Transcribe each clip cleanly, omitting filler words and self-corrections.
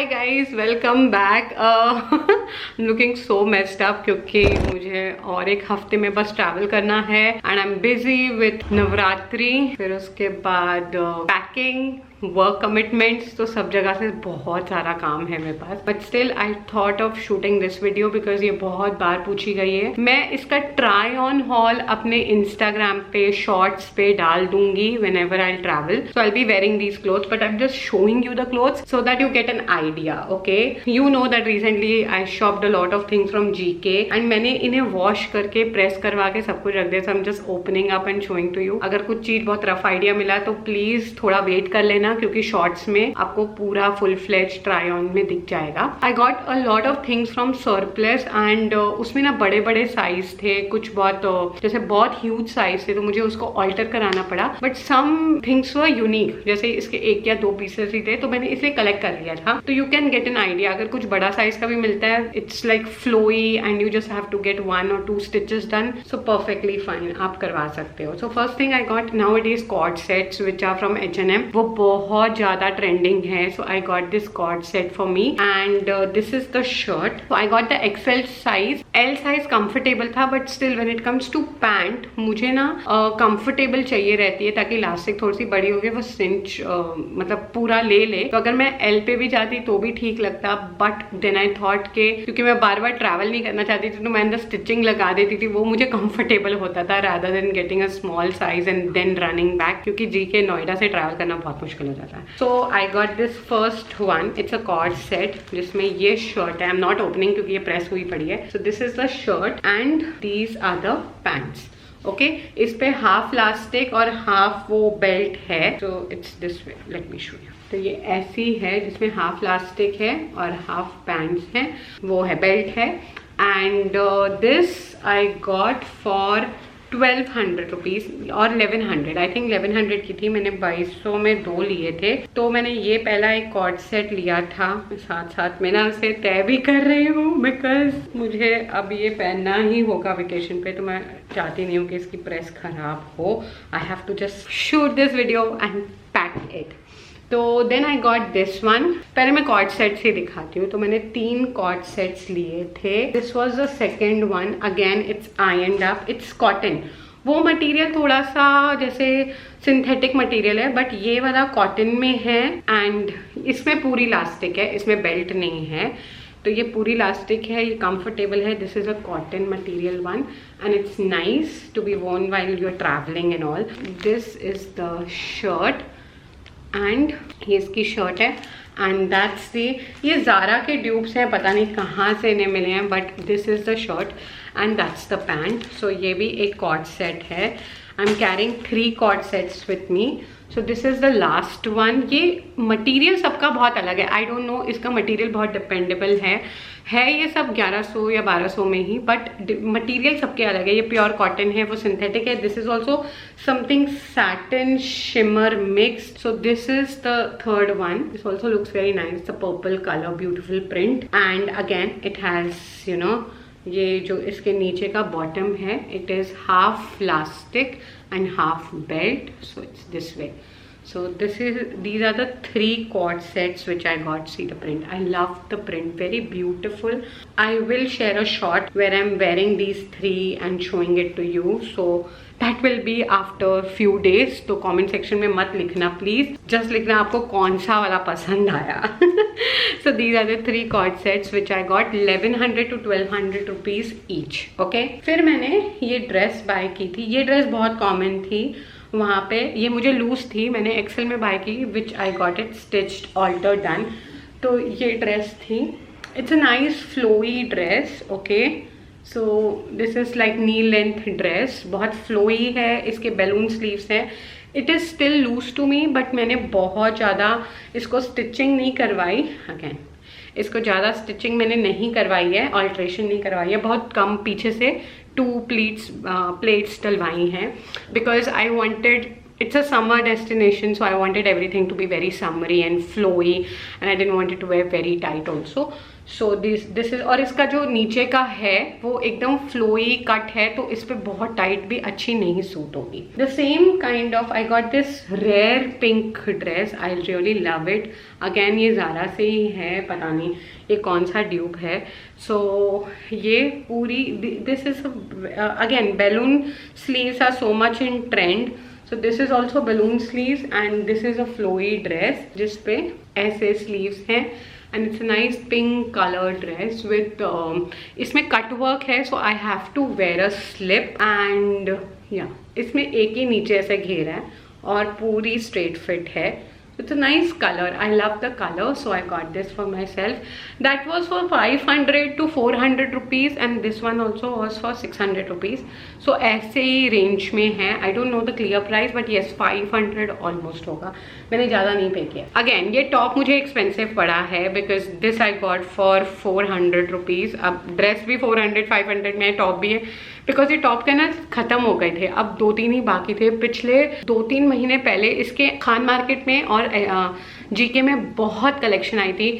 Hi guys, welcome back. Looking so messed up क्योंकि मुझे और एक हफ्ते में बस ट्रैवल करना है and I am busy with Navratri, फिर उसके बाद पैकिंग, वर्क कमिटमेंट्स, तो सब जगह से बहुत सारा काम है मेरे पास। But still I thought of shooting this video because ये बहुत बार पूछी गई है। मैं इसका ट्राई ऑन हॉल अपने इंस्टाग्राम पे शॉर्ट्स पे डाल दूंगी whenever I travel. So I be wearing these clothes but I am just showing you the clothes so that you get an idea. Okay, you know that recently I shopped a lot of things from GK and मैंने इन्हें wash करके press करवा के सब कुछ रख दिया। So I am just opening up and showing to you. अगर कुछ चीज बहुत रफ आइडिया मिला तो प्लीज थोड़ा वेट कर लेना क्योंकि शॉर्ट्स में आपको पूरा फुल फ्लेज ट्राई ऑन में दिख जाएगा। I got a lot of things from surplus and उसमें ना बड़े बड़े साइज थे, कुछ बहुत जैसे बहुत ह्यूज साइज थे तो मुझे उसको ऑल्टर कराना पड़ा। But some things were unique, जैसे इसके एक या दो पीसेस ही थे तो मैंने इसलिए कलेक्ट कर लिया था। तो you can get an idea. अगर कुछ बड़ा साइज का भी मिलता है, it's like flowy and you just have to get 1 or 2 stitches done, so perfectly fine, आप करवा सकते हो। So first thing I got now it is cord sets which are from H&M। वो बहुत ज्यादा ट्रेंडिंग है। So I got this cord set for me and this is the shirt. So I got the XL size. L size comfortable था but still when it comes to pant मुझे ना comfortable चाहिए रहती है ताकि elastic थोड़ी सी बड़ी होगी, वो सिंच मतलब पूरा ले ले। तो अगर मैं एल पे भी जाती तो भी ठीक लगता, बट देन आई थॉट के क्योंकि मैं बार बार ट्रैवल नहीं करना चाहती थी तो मैं अंदर स्टिचिंग लगा देती थी, वो मुझे कंफर्टेबल होता था rather than getting a small size and then running back, क्योंकि जीके नोएडा से ट्रैवल करना बहुत मुश्किल हो जाता है। So I got this first one, it's a cord set जिसमें ये शर्ट है। आई एम नॉट ओपनिंग क्योंकि ये प्रेस हुई पड़ी है। So this is the shirt and these are the pants. Okay, इस पे हाफ इलास्टिक और हाफ वो बेल्ट है। तो it's this way, let me show you. तो ये ऐसी है जिसमें हाफ इलास्टिक है और हाफ पैंट्स है, वो है बेल्ट है। And this I got for 1200 rupees और 1100, आई थिंक 1100 की थी। मैंने 2200 में 2 लिए थे। तो मैंने ये पहला एक कॉर्ड सेट लिया था, साथ साथ मैं ना उसे तय भी कर रही हूँ बिकॉज मुझे अब ये पहनना ही होगा वेकेशन पे। तो मैं चाहती नहीं हूँ कि इसकी प्रेस खराब हो। I have to just shoot this video and pack it. तो then I got this one. पहले मैं कॉर्ड सेट से दिखाती हूँ। तो मैंने 3 कॉर्ड सेट्स लिए थे। This was the second one. Again it's ironed up, it's cotton. वो मटेरियल थोड़ा सा जैसे सिंथेटिक मटेरियल है बट ये वाला कॉटन में है एंड इसमें पूरी इलास्टिक है, इसमें बेल्ट नहीं है। तो ये पूरी इलास्टिक है, ये कंफर्टेबल है। This is a cotton material one and it's nice to be worn while you are travelling and all. This is the shirt and ये इसकी शर्ट है एंड दैट्स दी। ये ज़ारा के ड्यूब्स हैं, पता नहीं कहाँ से इन्हें मिले हैं, but this is the shirt and that's the pant. सो ये भी एक कॉर्ड सेट है। I am carrying 3 cord sets with me. So this is the last one. ये मटेरियल सबका बहुत अलग है, आई डोंट नो, इसका मटेरियल बहुत डिपेंडेबल है ये सब 1100 या 1200 में ही, बट मटेरियल सबके अलग है। ये प्योर कॉटन है, वो सिंथेटिक है। This is also something satin shimmer mix. So this is the third one. This also looks very nice, the purple colour, beautiful print and again it has you know ये जो इसके नीचे का bottom है, it is half elastic and half belt, so it's this way. So these are the 3 cord sets which I got. See the print, I love the print, very beautiful. I will share a shot where I'm wearing these 3 and showing it to you, so that will be after few days. तो comment section में मत लिखना please, just लिखना आपको कौन सा वाला पसंद आया। So these are the 3 cord sets which I got 1100 to 1200 rupees each. Okay, फिर मैंने ये ड्रेस बाय की थी। ये ड्रेस बहुत कॉमन थी वहाँ पे, ये मुझे लूज थी, मैंने एक्सेल में बाय की, which I got it stitched alter done. तो ये ड्रेस थी, it's a nice flowy dress. Okay, so this is like knee length dress, बहुत फ्लोई है, इसके बैलून स्लीव्स हैं। It is still loose to me but मैंने बहुत ज़्यादा इसको स्टिचिंग नहीं करवाई। अगेन इसको ज़्यादा स्टिचिंग मैंने नहीं करवाई है, ऑल्ट्रेशन नहीं करवाई है, बहुत कम पीछे से 2 प्लेट्स डलवाई हैं because I wanted it's a summer destination, so I wanted everything to be very summery and flowy, and I didn't want it to wear very tight also. So this is, और इसका जो नीचे का है वो एकदम फ्लोई कट है, तो इस पे बहुत टाइट भी अच्छी नहीं सूट होगी. The same kind of, I got this rare pink dress. I really love it. Again ये ज़ारा से ही है, पता नहीं ये कौन सा ड्यूप है. So ये पूरी, this is again balloon sleeves are so much in trend. So this is also balloon sleeves and this is a flowy dress जिस पे ऐसे sleeves हैं, and it's a nice pink color dress with इसमें cut work है, so I have to wear a slip and yeah, इसमें एक ही नीचे ऐसे घेरा है और पूरी straight fit है. It's a nice color. I love the color, so I got this for myself. That was for 500 to 400 rupees and this one also was for 600 rupees. So ऐसे ही range में है. I don't know the clear price, but yes 500 almost होगा. मैंने ज़्यादा नहीं पे किया. Again ये top मुझे expensive पड़ा है because this I got for 400 rupees. अब dress भी 400 500 में है, top भी है. बिकॉज ये टॉप के ना ख़त्म हो गए थे, अब 2-3 ही बाकी थे. पिछले 2-3 महीने पहले इसके खान मार्केट में और जीके में बहुत कलेक्शन आई थी.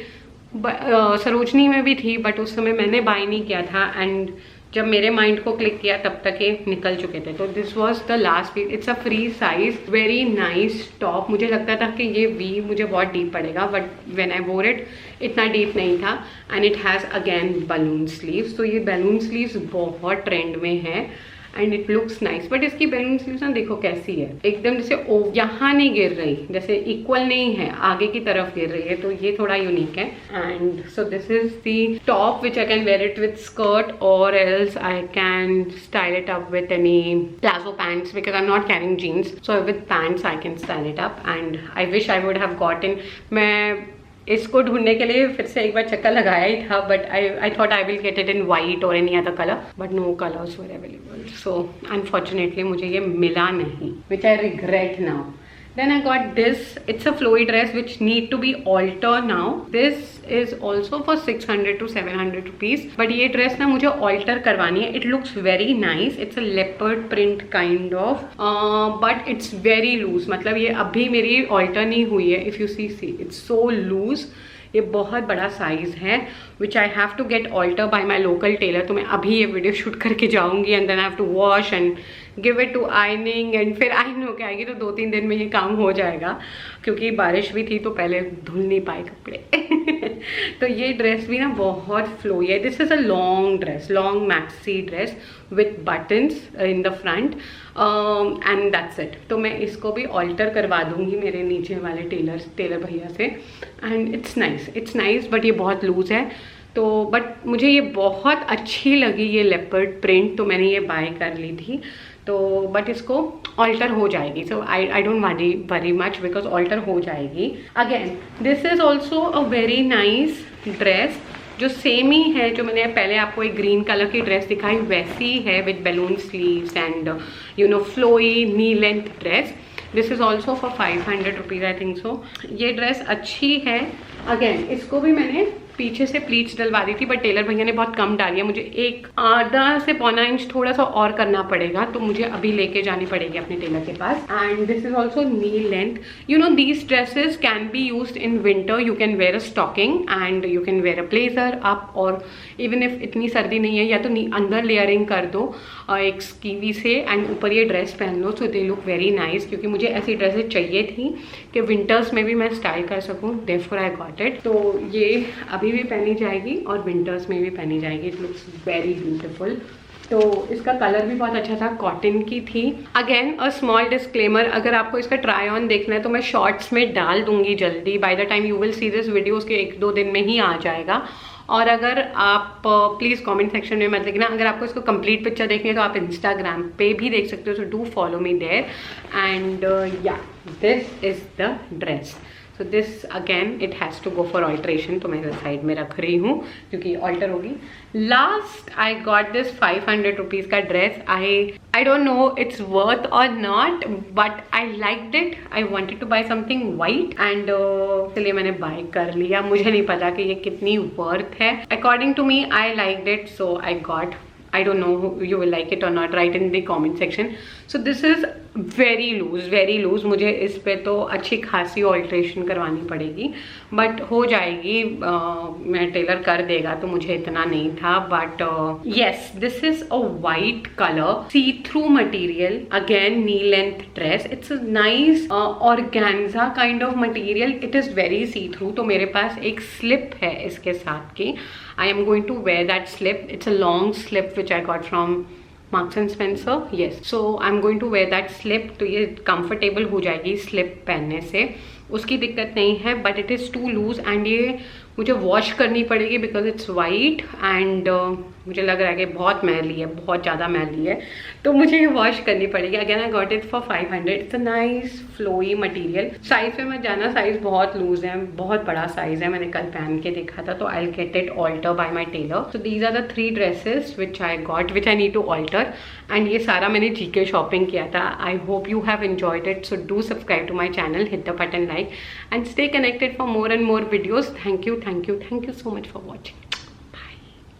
सरोजनी में भी थी, बट उस समय मैंने बाय नहीं किया था, एंड जब मेरे माइंड को क्लिक किया तब तक ये निकल चुके थे. तो this was the last piece. It's a free size, very nice top. मुझे लगता था कि ये वी मुझे बहुत डीप पड़ेगा, बट व्हेन आई वोर इट इतना डीप नहीं था. And it has again balloon sleeves. तो ये बलून स्लीव्स बहुत ट्रेंड में है and it looks nice. But इसकी बैलून स्लीव्स ना देखो कैसी है, एकदम जैसे यहाँ नहीं गिर रही, जैसे इक्वल नहीं है, आगे की तरफ गिर रही है. तो ये थोड़ा यूनिक है. And so this is the top which I can wear it with skirt, और else I can style it up with any palazzo pants because I am not carrying jeans. So with pants I can style it up. And I wish I would have gotten, मैं इसको ढूंढने के लिए फिर से एक बार चक्कर लगाया ही था, but I thought I will get it in white और any other colour, but no colours were available. So unfortunately मुझे ये मिला नहीं, which I regret now. Then I got this. It's a flowy dress which need to be altered now. This is also for 600 to 700 rupees. But ये dress ना मुझे alter करवानी है. It looks very nice. It's a leopard print kind of. But it's very loose. मतलब ये अभी मेरी alter नहीं हुई है. If you see, it's so loose. ये बहुत बड़ा साइज है which I have to get alter by my local tailor. तो मैं अभी ये वीडियो शूट करके जाऊंगी and then I have to wash and give it to ironing, and फिर आयन होके आएगी तो 2-3 दिन में ये काम हो जाएगा, क्योंकि बारिश भी थी तो पहले धुल नहीं पाए कपड़े. तो ये ड्रेस भी ना बहुत फ्लोई है. This is a long dress, long maxi dress with buttons in the front end that's it. तो मैं इसको भी ऑल्टर करवा दूंगी मेरे नीचे वाले टेलर भैया से. एंड इट्स नाइस बट ये बहुत लूज़ है. तो बट मुझे ये बहुत अच्छी लगी ये लेपर्ड प्रिंट, तो मैंने ये बाय कर ली थी. तो बट इसको ऑल्टर हो जाएगी. So I don't worry much because alter हो जाएगी. Again this is also a very nice dress, जो सेम ही है जो मैंने पहले आपको एक ग्रीन कलर की ड्रेस दिखाई, वैसी है with balloon sleeves and you know flowy knee length dress. This is also for 500 rupees I think so. ये ड्रेस अच्छी है. अगेन इसको भी मैंने पीछे से प्लीट्स डलवा दी थी, बट टेलर भैया ने बहुत कम डाली है. मुझे 1.5 से 1.25 इंच थोड़ा सा और करना पड़ेगा, तो मुझे अभी लेके जानी पड़ेगी अपने टेलर के पास. And this is also knee length. You know these dresses can be use in winter. You can wear a stocking and you can wear a blazer up, और इवन इफ इतनी सर्दी नहीं है या तो अंदर लेयरिंग कर दो एक स्कीवी से एंड ऊपर ये ड्रेस पहन लो. सो दे लुक वेरी नाइस, क्योंकि मुझे ऐसी ड्रेसेस चाहिए थी कि विंटर्स में भी मैं स्टाइल कर सकूँ. Therefore I got it. तो ये अभी भी पहनी जाएगी और विंटर्स में भी पहनी जाएगी. It looks very beautiful. तो इसका कलर भी बहुत अच्छा था, कॉटन की थी. अगेन अ स्मॉल डिस्क्लेमर, अगर आपको इसका ट्राई ऑन देखना है तो मैं शॉर्ट्स में डाल दूंगी जल्दी. By the time you will see this video उसके 1-2 दिन में ही आ जाएगा. और अगर आप प्लीज़ कमेंट सेक्शन में मत लिखना, अगर आपको इसको कंप्लीट पिक्चर देखनी है तो आप इंस्टाग्राम पे भी देख सकते हो. So do follow me there. And yeah this is the dress. So this again it has to go for alteration, तो मैं इसे साइड में रख रही हूँ क्योंकि ऑल्टर होगी. Last I got this 500 rupees का dress. I don't know it's worth or not, but I liked it. I wanted to buy something white and इसलिए मैंने बाय कर लिया. मुझे नहीं पता कि ये कितनी वर्थ है. According to me I liked it, so I got. I don't know you will like it or not, write in the comment section. So this is very loose. मुझे इस पे तो अच्छी खासी ऑल्ट्रेशन करवानी पड़ेगी, बट हो जाएगी। मैं टेलर कर देगा, तो मुझे इतना नहीं था। But yes, this is a white colour see through material, again knee length dress. It's a nice organza kind of material, it is very see through. तो मेरे पास एक स्लिप है इसके साथ की, I am going to wear that slip. It's a long slip which I got from Marks and Spencer, yes. So I'm going to wear that slip. तो ये comfortable हो जाएगी स्लिप पहनने से, उसकी दिक्कत नहीं है। But it is too loose and ये मुझे वॉश करनी पड़ेगी बिकॉज इट्स वाइट एंड मुझे लग रहा है कि बहुत मैली है, बहुत ज़्यादा मैली है, तो मुझे ये वॉश करनी पड़ेगी। Again I got it for 500। It's a nice flowy material. Size पे मत जाना, साइज बहुत लूज है, बहुत बड़ा साइज है, मैंने कल पहन के देखा था। तो I get it alter by my tailor. So these are the 3 dresses which I got, which I need to alter. And ये सारा मैंने जीके शॉपिंग किया था। I hope you have enjoyed it. So do subscribe to my channel, hit the button like and stay connected for more and more videos. Thank you so much for watching.